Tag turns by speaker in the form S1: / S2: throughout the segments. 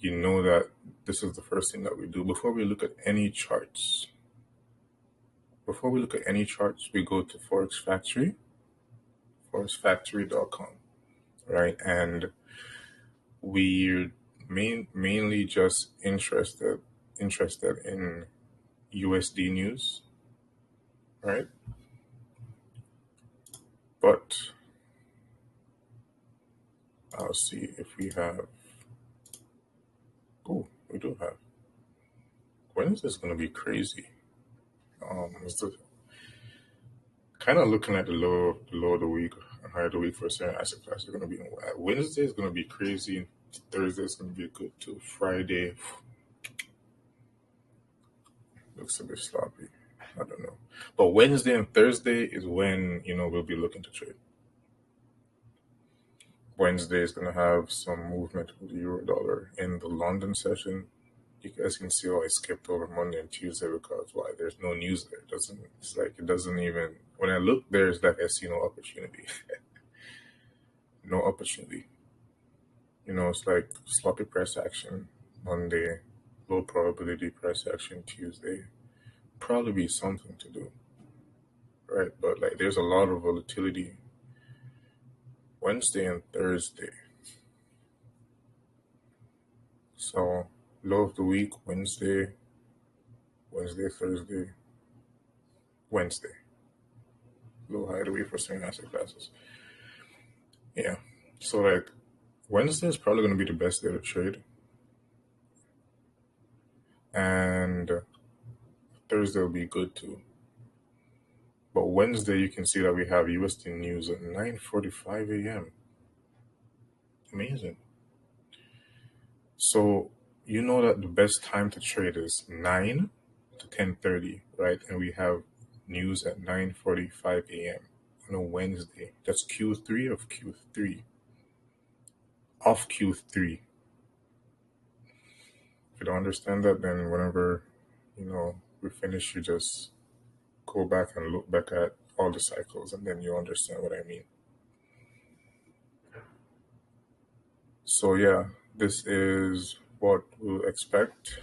S1: you know that this is the first thing that we do before we look at any charts. Before we look at any charts, we go to Forex Factory, forexfactory.com, right? And we're mainly just interested in USD news, right? But I'll see if we have. Oh, we do have. When is this going to be crazy? It's kind of looking at the low of the week, high of the week for a certain asset class. It's going to be Wednesday is going to be crazy. Thursday is going to be good too. Friday looks a bit sloppy. I don't know. But Wednesday and Thursday is when, we'll be looking to trade. Wednesday is going to have some movement with the euro dollar in the London session. You guys can see how I skipped over Monday and Tuesday because why? There's no news there. It doesn't even, when I look there, it's like I see no opportunity. No opportunity. It's like sloppy price action Monday, low probability price action Tuesday. Probably be something to do, right? But like there's a lot of volatility Wednesday and Thursday. So low of the week, Wednesday, Thursday, Wednesday. Low high of the week for certain asset classes. Yeah. So like Wednesday is probably going to be the best day to trade. And Thursday will be good too. But Wednesday, you can see that we have USD news at 9:45 a.m. Amazing. So you know that the best time to trade is 9 to 10:30, right? And we have news at 9:45 a.m. on a Wednesday. That's Q3 of Q3. Of Q3. If you don't understand that, then whenever, we finish, you just go back and look back at all the cycles and then you understand what I mean. So yeah, this is what we'll expect.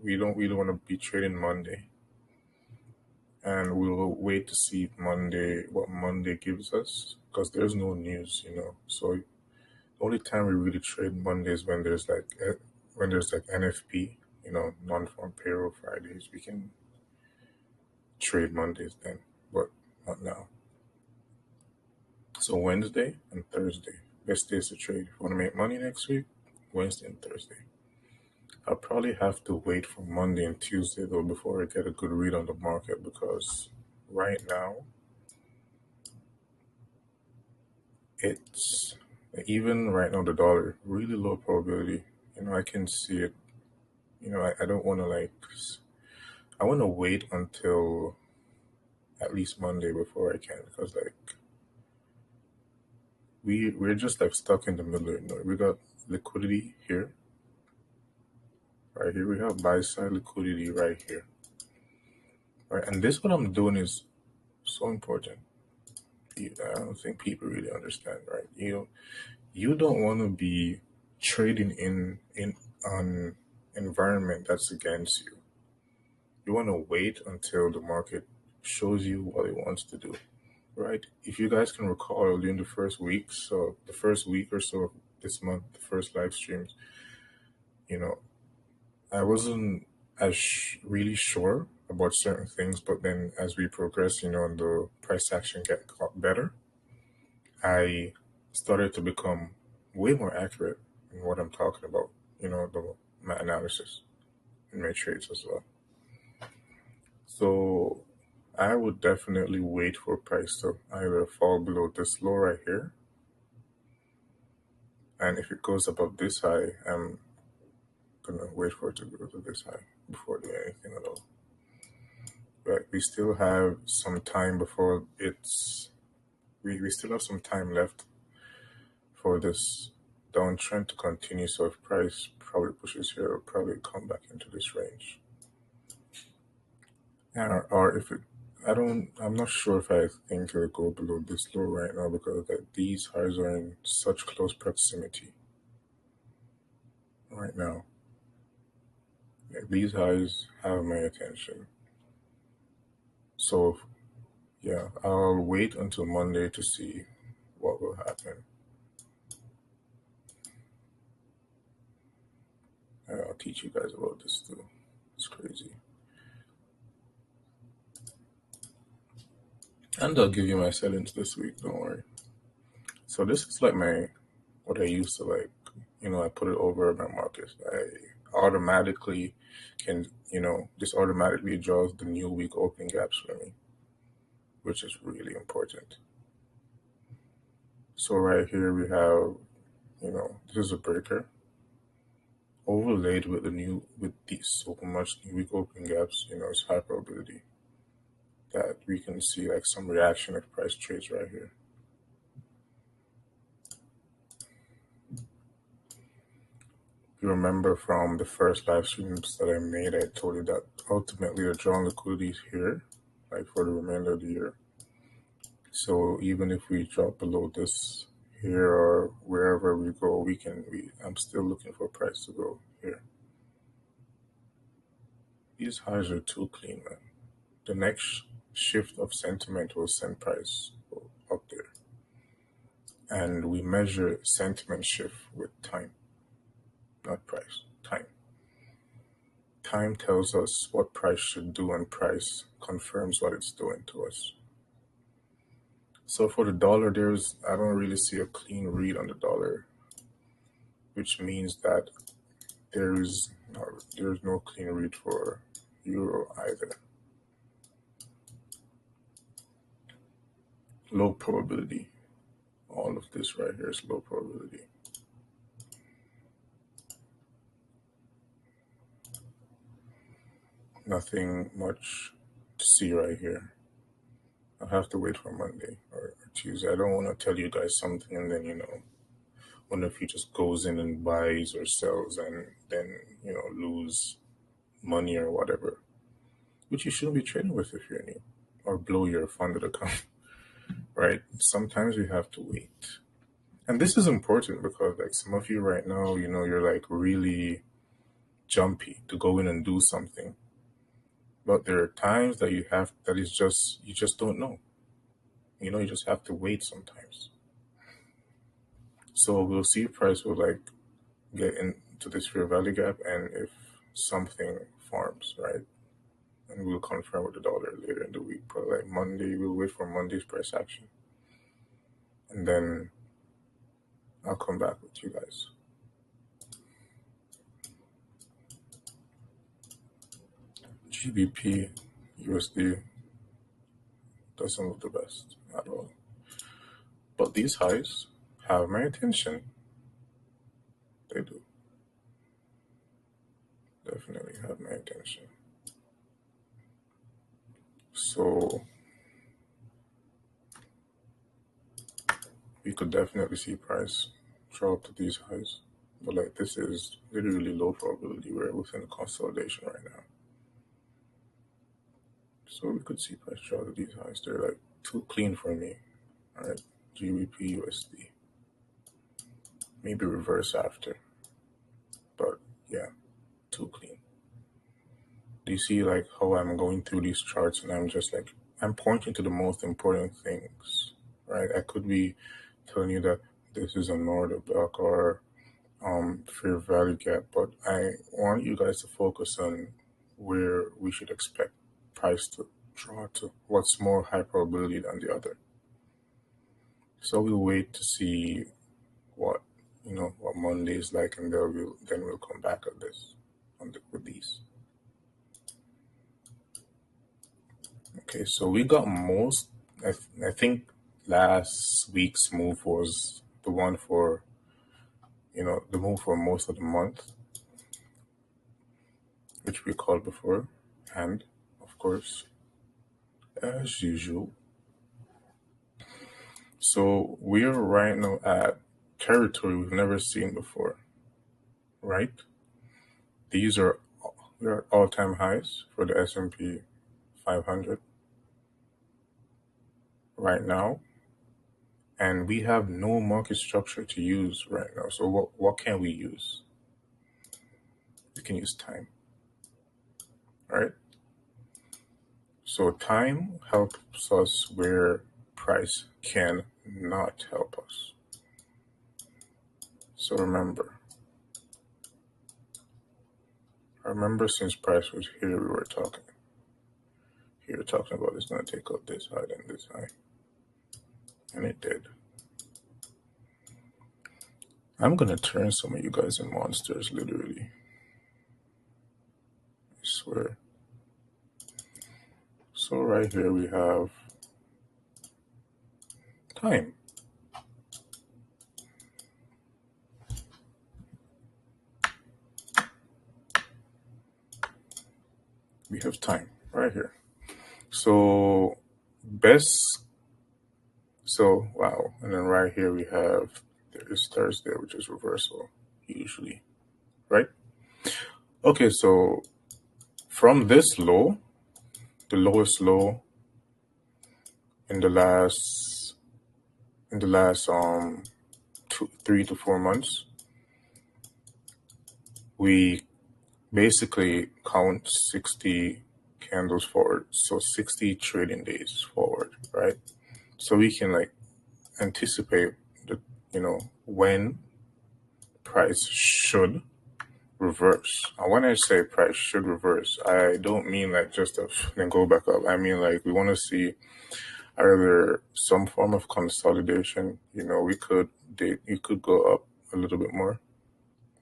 S1: We don't really want to be trading Monday. And we'll wait to see what Monday gives us because there's no news, So the only time we really trade Monday is when there's like NFP, non-farm payroll Fridays. We can trade Mondays then, but not now. So Wednesday and Thursday, best days to trade. If you want to make money next week, Wednesday and Thursday. I'll probably have to wait for Monday and Tuesday though before I get a good read on the market because right now it's even right now the dollar really low probability. I can see it. I don't want to I want to wait until at least Monday before I can because we're just stuck in the middle. We got liquidity here. Right here we have buy side liquidity right here. Right, and this what I'm doing is so important. I don't think people really understand, right? You don't want to be trading in an environment that's against you. You want to wait until the market shows you what it wants to do, right? If you guys can recall during the first week or so of this month, the first live streams, I wasn't as really sure about certain things, but then as we progress, and the price action got better, I started to become way more accurate in what I'm talking about, my analysis and my trades as well. So I would definitely wait for price to either fall below this low right here. And if it goes above this high, I'm gonna wait for it to go to this high before doing anything at all. But we still have some time before we still have some time left for this downtrend to continue. So if price probably pushes here, it'll probably come back into this range. Or if it, I'm not sure if I think it'll go below this low right now because these highs are in such close proximity. right now. These highs have my attention. So yeah, I'll wait until Monday to see what will happen. And I'll teach you guys about this too. It's crazy. And I'll give you my settings this week, don't worry. So this is like what I used to like, I put it over my market. I automatically can, this automatically draws the new week open gaps for me, which is really important. So right here we have, this is a breaker overlaid with these so much new week open gaps, it's high probability that we can see like some reaction of price trades right here. You remember from the first live streams that I made, I told you that ultimately the drawn liquidity is here, like for the remainder of the year. So even if we drop below this here or wherever we go, I'm still looking for price to go here. These highs are too clean, man. The next shift of sentiment will send price up there. And we measure sentiment shift with time, not price, time. Time tells us what price should do, and price confirms what it's doing to us. So for the dollar, I don't really see a clean read on the dollar, which means that there's no clean read for euro either. Low probability. All of this right here is low probability. Nothing much to see right here. I'll have to wait for Monday or Tuesday. I don't want to tell you guys something and then, one of you just goes in and buys or sells and then, lose money or whatever, which you shouldn't be trading with if you're new, or blow your funded account, right? Sometimes you have to wait. And this is important because like some of you right now, you're like really jumpy to go in and do something. But there are times that you just don't know. You just have to wait sometimes. So we'll see if price will like get into this fair value gap and if something forms, right? And we'll confirm with the dollar later in the week. But like Monday, we'll wait for Monday's price action. And then I'll come back with you guys. GBP USD doesn't look the best at all. But these highs have my attention. They do. Definitely have my attention. So we could definitely see price drop to these highs. But like this is literally low probability. We're within a consolidation right now. So we could see price drop to these highs. They're like too clean for me. Alright. GBP USD. Maybe reverse after. But yeah, too clean. Do you see like how I'm going through these charts and I'm just like I'm pointing to the most important things, right? I could be telling you that this is an order block or fair value gap, but I want you guys to focus on where we should expect price to draw to, what's more high probability than the other. So we'll wait to see what what Monday is like, and then we'll come back at this with these. Okay, so we got most. I think last week's move was the one for the move for most of the month, which we called before, and of course, as usual. So we're right now at territory we've never seen before, right? We're at all-time highs for the S&P 500 right now, and we have no market structure to use right now. So what can we use? you can use time, right? So time helps us where price can not help us. So remember since price was here, we were talking about it's going to take out this high and this high. And it did. I'm going to turn some of you guys in monsters, literally. I swear. So right here we have time. We have time right here. So wow. And then right here we have, there is Thursday, which is reversal, usually, right? Okay, so from this low, the lowest low in the last 3 to 4 months, we basically count 60 candles forward, so 60 trading days forward, right? So we can like anticipate the, when price should reverse. And when I say price should reverse, I don't mean like just then go back up. I mean like we want to see either some form of consolidation. You could go up a little bit more.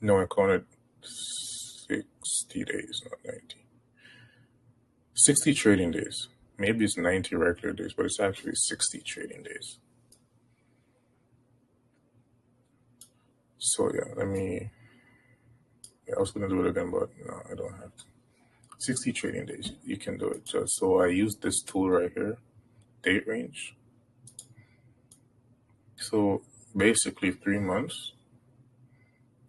S1: No, I counted 60 days, not 90. 60 trading days. Maybe it's 90 regular days, but it's actually 60 trading days. So yeah, I was going to do it again, but no, I don't have to. 60 trading days, you can do it. So I use this tool right here, date range. So basically 3 months,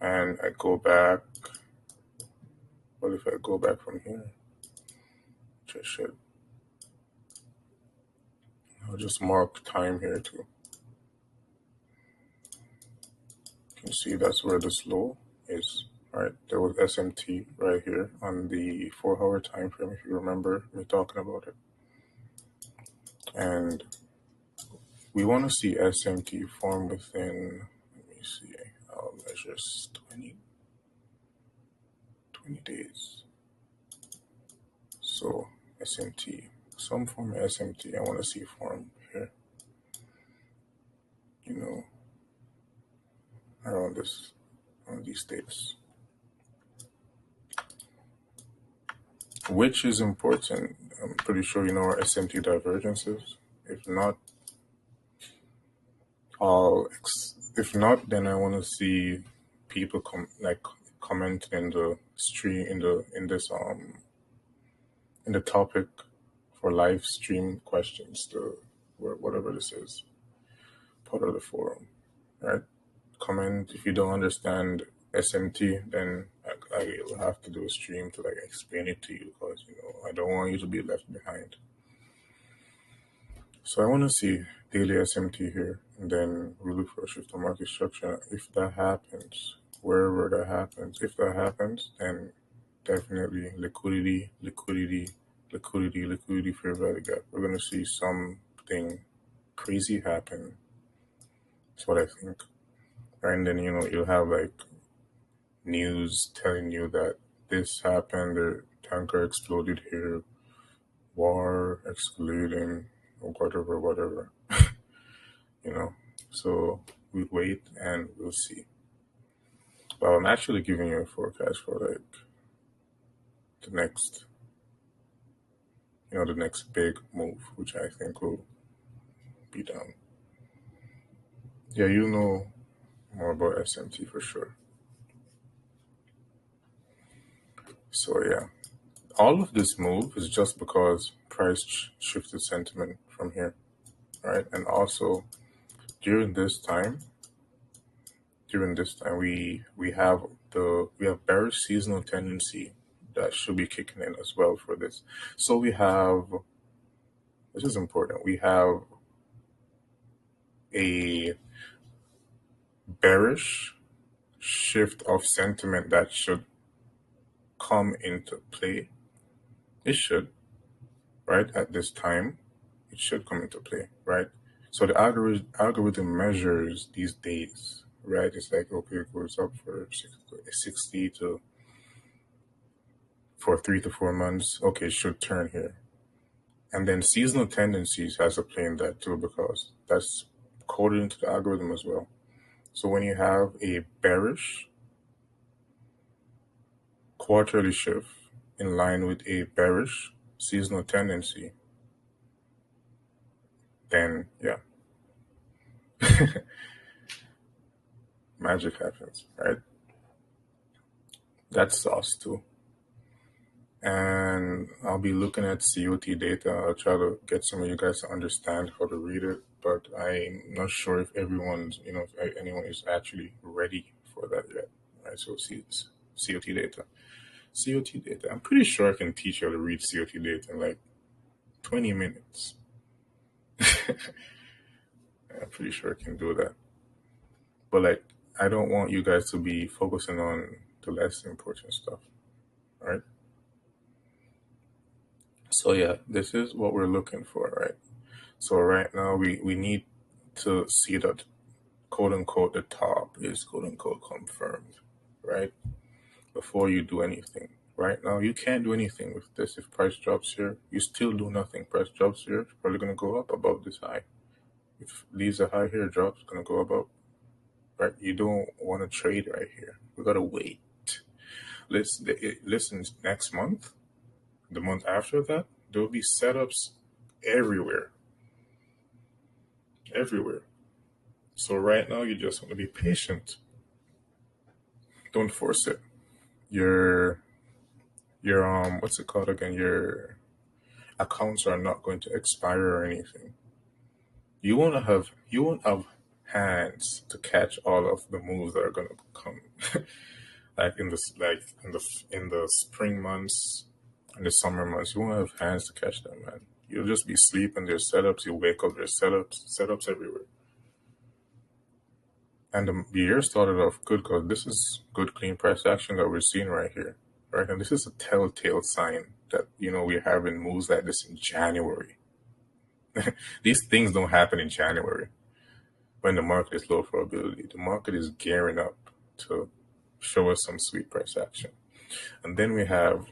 S1: and I go back. What if I go back from here? Which I should. I'll just mark time here too. You can see that's where the slow is. Right, there was SMT right here on the 4-hour time frame, if you remember me talking about it. And we want to see SMT form within, let me see, I'll measure 20 days. So SMT, some form of SMT I want to see form here, around these dates. Which is important. I'm pretty sure you know our SMT divergences. If not, then I want to see people comment in the stream in the topic for live stream questions, whatever this is, part of the forum, right? Comment if you don't understand SMT, then I will have to do a stream to explain it to you, because I don't want you to be left behind. So I want to see daily SMT here, and then we look for a shift on market structure. If that happens, wherever that happens, if that happens, then definitely liquidity, fair value gap. We're going to see something crazy happen. That's what I think. And then, you'll have news telling you that this happened, the tanker exploded here, war excluding, or whatever. So we wait and we'll see. But I'm actually giving you a forecast for the next big move, which I think will be down. Yeah, you know more about SMT for sure. So yeah, all of this move is just because price shifted sentiment from here, right? And also during this time we have bearish seasonal tendency that should be kicking in as well for this. So this is important, we have a bearish shift of sentiment that should come into play. It should, right? At this time, it should come into play, right? So the algorithm measures these days, right? It's like, okay, it goes up for 60 to for 3 to 4 months. Okay, it should turn here. And then seasonal tendencies has a play in that too, because that's coded into the algorithm as well. So when you have a bearish quarterly shift in line with a bearish seasonal tendency, then yeah, magic happens, right? That's sauce too. And I'll be looking at COT data. I'll try to get some of you guys to understand how to read it, but I'm not sure if everyone's, if anyone is actually ready for that yet, right? So COT data. COT data. I'm pretty sure I can teach you how to read COT data in like 20 minutes. I'm pretty sure I can do that. But like, I don't want you guys to be focusing on the less important stuff, right? So yeah, this is what we're looking for, right? So right now we need to see that quote unquote the top is quote unquote confirmed, right? Before you do anything. Right now you can't do anything with this. If price drops here, you still do nothing. Price drops here, it's probably gonna go up above this high. If leaves a high here, drops, gonna go above. Right? You don't want to trade right here. We gotta wait. Listen, next month, the month after that, there will be setups everywhere. Everywhere. So right now you just want to be patient. Don't force it. Your what's it called again? Your accounts are not going to expire or anything. You won't have hands to catch all of the moves that are gonna come. In the spring months and the summer months, you won't have hands to catch them, man. You'll just be sleeping. There's setups. You wake up. There's setups everywhere. And the year started off good because this is good clean price action that we're seeing right here, right? And this is a telltale sign that we're having moves like this in January. These things don't happen in January when the market is low probability. The market is gearing up to show us some sweet price action. And then we have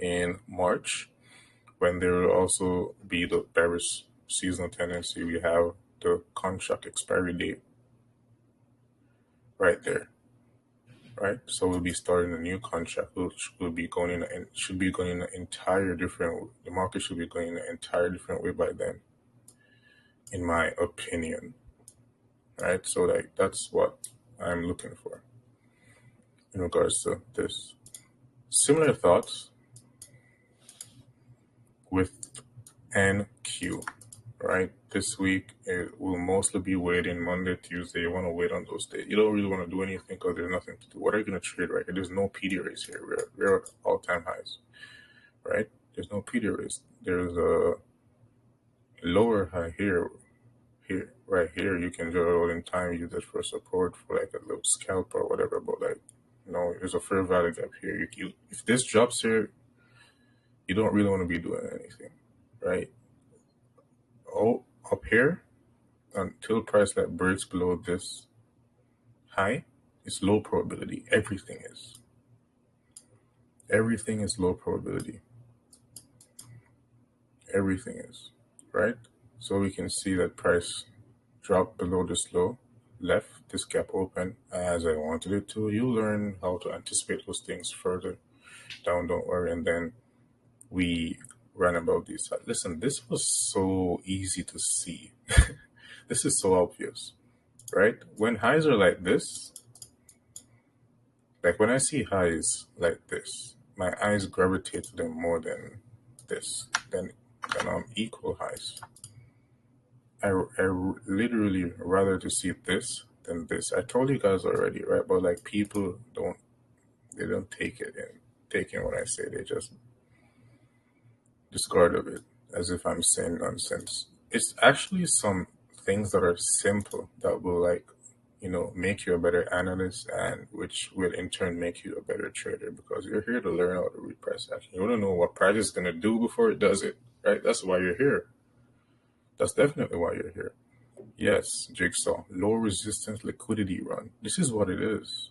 S1: in March, when there will also be the bearish seasonal tendency, we have the contract expiry date right there, right? So we'll be starting a new contract, which will be going in and should be going in an entire different. The market should be going in an entire different way by then, in my opinion, right? So like that's what I'm looking for in regards to this. Similar thoughts with NQ, right? This week it will mostly be waiting Monday, Tuesday. You want to wait on those days. You don't really want to do anything because there's nothing to do. What are you going to trade right here? There's no PD raise here. We're at all-time highs, right? There's no PD raise. There's a lower high here. Right here, you can just in time use it for support for like a little scalp or whatever. But like, there's a fair value gap here. If this drops here, you don't really want to be doing anything, right? Oh, up here, until price like breaks below this high, it's low probability. Everything is low probability. Everything is, right? So we can see that price drop below this low, left this gap open as I wanted it to. You learn how to anticipate those things further down, don't worry. And then we ran about these. Listen, this was so easy to see. This is so obvious, right? When highs are like this, like when I see highs like this, my eyes gravitate to them more than this, than equal highs. I literally rather to see this than this. I told you guys already, right? But like people don't take in what I say. They just discard of it as if I'm saying nonsense. It's actually some things that are simple that will like make you a better analyst, and which will in turn make you a better trader, because you're here to learn how to read price action. You want to know what price is going to do before it does it, right? That's why you're here. That's definitely why you're here. Yes, Jigsaw, low resistance liquidity run. This is what it is.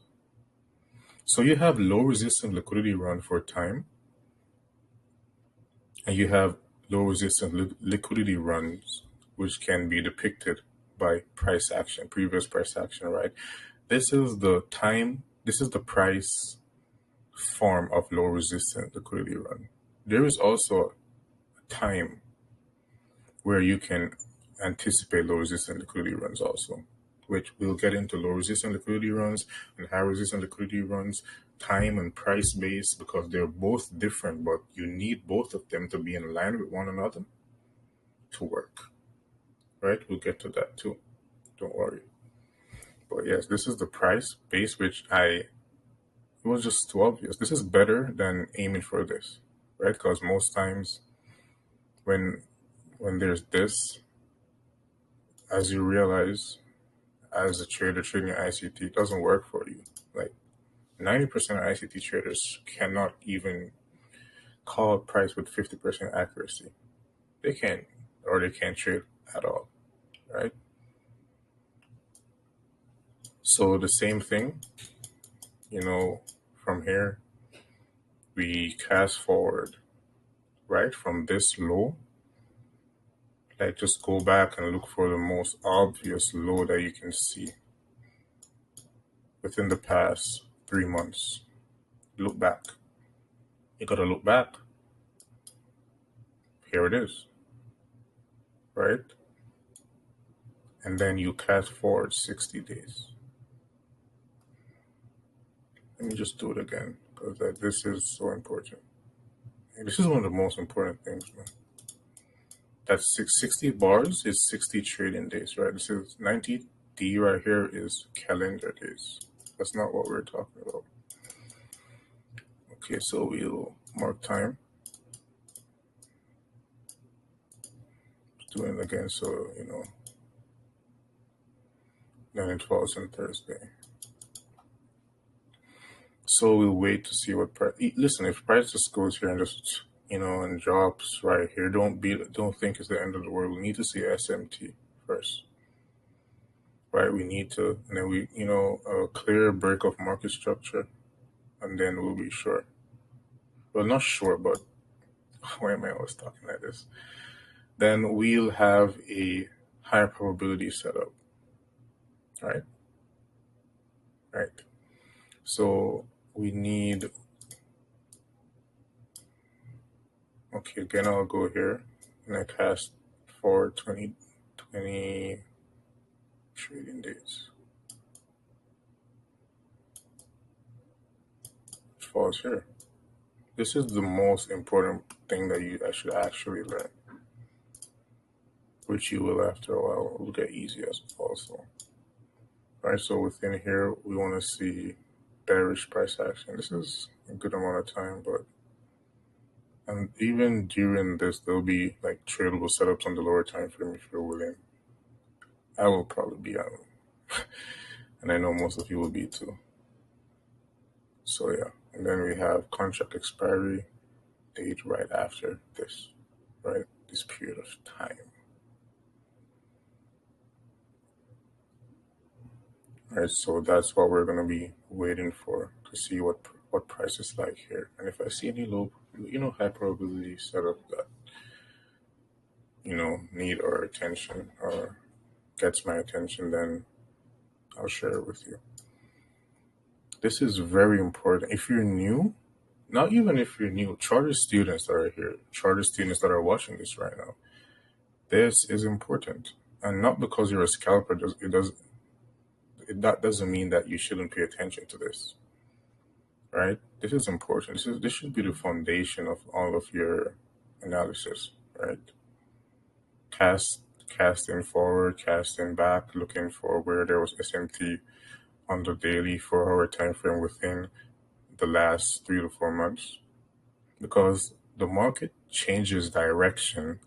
S1: So you have low resistance liquidity run for time, and you have low resistance liquidity runs, which can be depicted by price action, previous price action, right? This is the time, this is the price form of low resistance liquidity run. There is also a time where you can anticipate low resistance liquidity runs also, which we'll get into low resistance liquidity runs and high resistance liquidity runs, time and price based, because they're both different, but you need both of them to be in line with one another to work, right? We'll get to that too. Don't worry. But yes, this is the price base, which it was just too obvious. This is better than aiming for this, right? Because most times when there's this, as you realize, as a trader trading ICT, it doesn't work for you. Like 90% of ICT traders cannot even call a price with 50% accuracy. They can't, or they can't trade at all, right? So the same thing, from here, we cast forward, right? From this low, like just go back and look for the most obvious low that you can see within the past 3 months. Look back. You gotta look back. Here it is, right? And then you cast forward 60 days. Let me just do it again, because this is so important. And this is one of the most important things, man. That's 60 bars is 60 trading days, right? This is 90D right here is calendar days. That's not what we're talking about. Okay, so we'll mark time. Doing it again, so then it falls on Thursday. So we'll wait to see what price. Listen, if price just goes here and just and drops right here, don't think it's the end of the world. We need to see SMT first, right? We need to, and then we a clear break of market structure, and then we'll be sure. Well, not sure, but why am I always talking like this? Then we'll have a higher probability setup, right? Right. So we need. Okay, again, I'll go here and I cast for 20 trading days. It falls here. This is the most important thing that you should actually learn, which you will after a while. It will get easier also. All right, so within here, we want to see bearish price action. This is a good amount of time, and even during this, there'll be like tradable setups on the lower time frame if you're willing. I will probably be on, and I know most of you will be too. So yeah, and then we have contract expiry date right after this, right? This period of time. All right, so that's what we're gonna be waiting for to see what price is like here. And if I see any low, high probability setup that need our attention or gets my attention, then I'll share it with you. This is very important. If you're new, not even if you're new, charter students that are here, charter students that are watching this right now, this is important. And not because you're a scalper, that doesn't mean that you shouldn't pay attention to this, right? This is important. This should be the foundation of all of your analysis, right? Casting forward, casting back, looking for where there was SMT on the daily 4-hour time frame within the last 3 to 4 months, because the market changes direction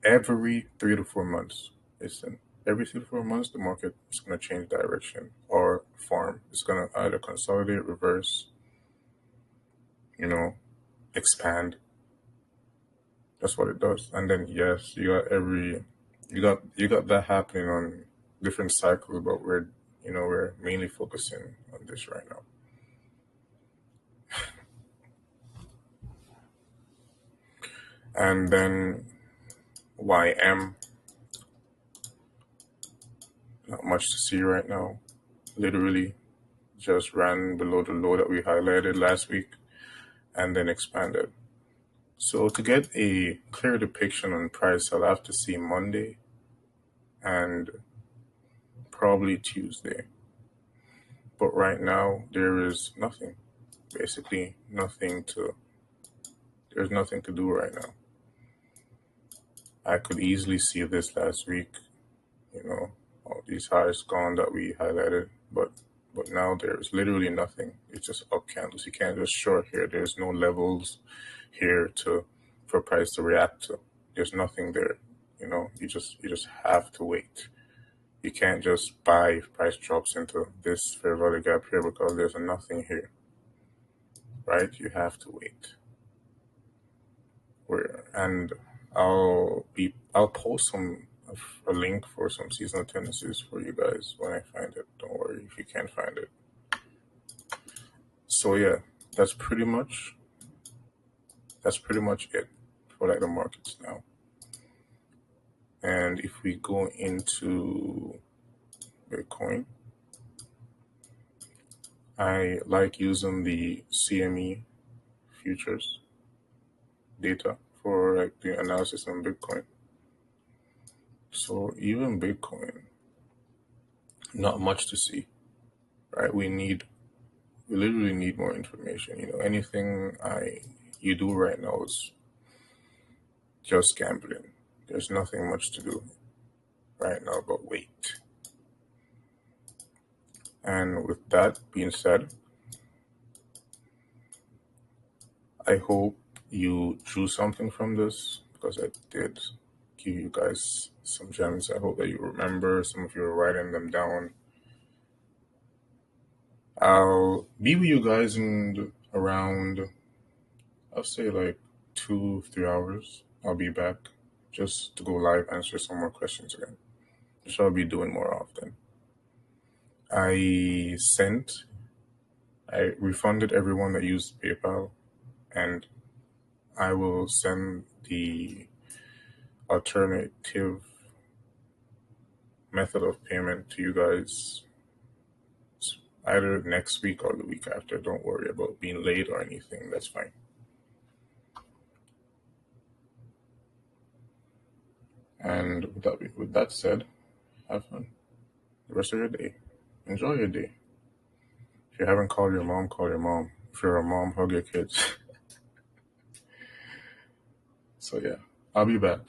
S1: every 3 to 4 months. Listen, every 3 to 4 months, the market is going to change direction or form. It's going to either consolidate, reverse, expand. That's what it does. And then yes, you got that happening on different cycles, but we're mainly focusing on this right now. And then YM, not much to see right now. Literally just ran below the low that we highlighted last week and then expanded. So to get a clear depiction on price, I'll have to see Monday and probably Tuesday. But right now there is nothing. Basically there's nothing to do right now. I could easily see this last week, all these highs gone that we highlighted, but now there's literally nothing. It's just up candles. You can't just short here. There's no levels here for price to react to. There's nothing there. You just have to wait. You can't just buy if price drops into this fair value gap here because there's nothing here. Right? You have to wait. And I'll post a link for some seasonal tendencies for you guys when I find it. Don't worry if you can't find it. So yeah, that's pretty much it for the markets now. And if we go into Bitcoin, I like using the CME futures data for the analysis on Bitcoin. So even Bitcoin, not much to see, right? We literally need more information. Anything you do right now is just gambling. There's nothing much to do right now but wait. And with that being said, I hope you drew something from this because I did give you guys some gems. I hope that you remember. Some of you are writing them down. I'll be with you guys in around, I'll say like 2-3 hours. I'll be back just to go live, answer some more questions again, which I'll be doing more often. I refunded everyone that used PayPal, and I will send the alternative method of payment to you guys either next week or the week after. Don't worry about being late or anything. That's fine. And with that said, have fun the rest of your day. Enjoy your day. If you haven't called your mom, call your mom. If you're a mom, hug your kids. So yeah, I'll be back.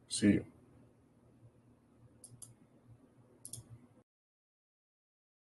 S1: See you.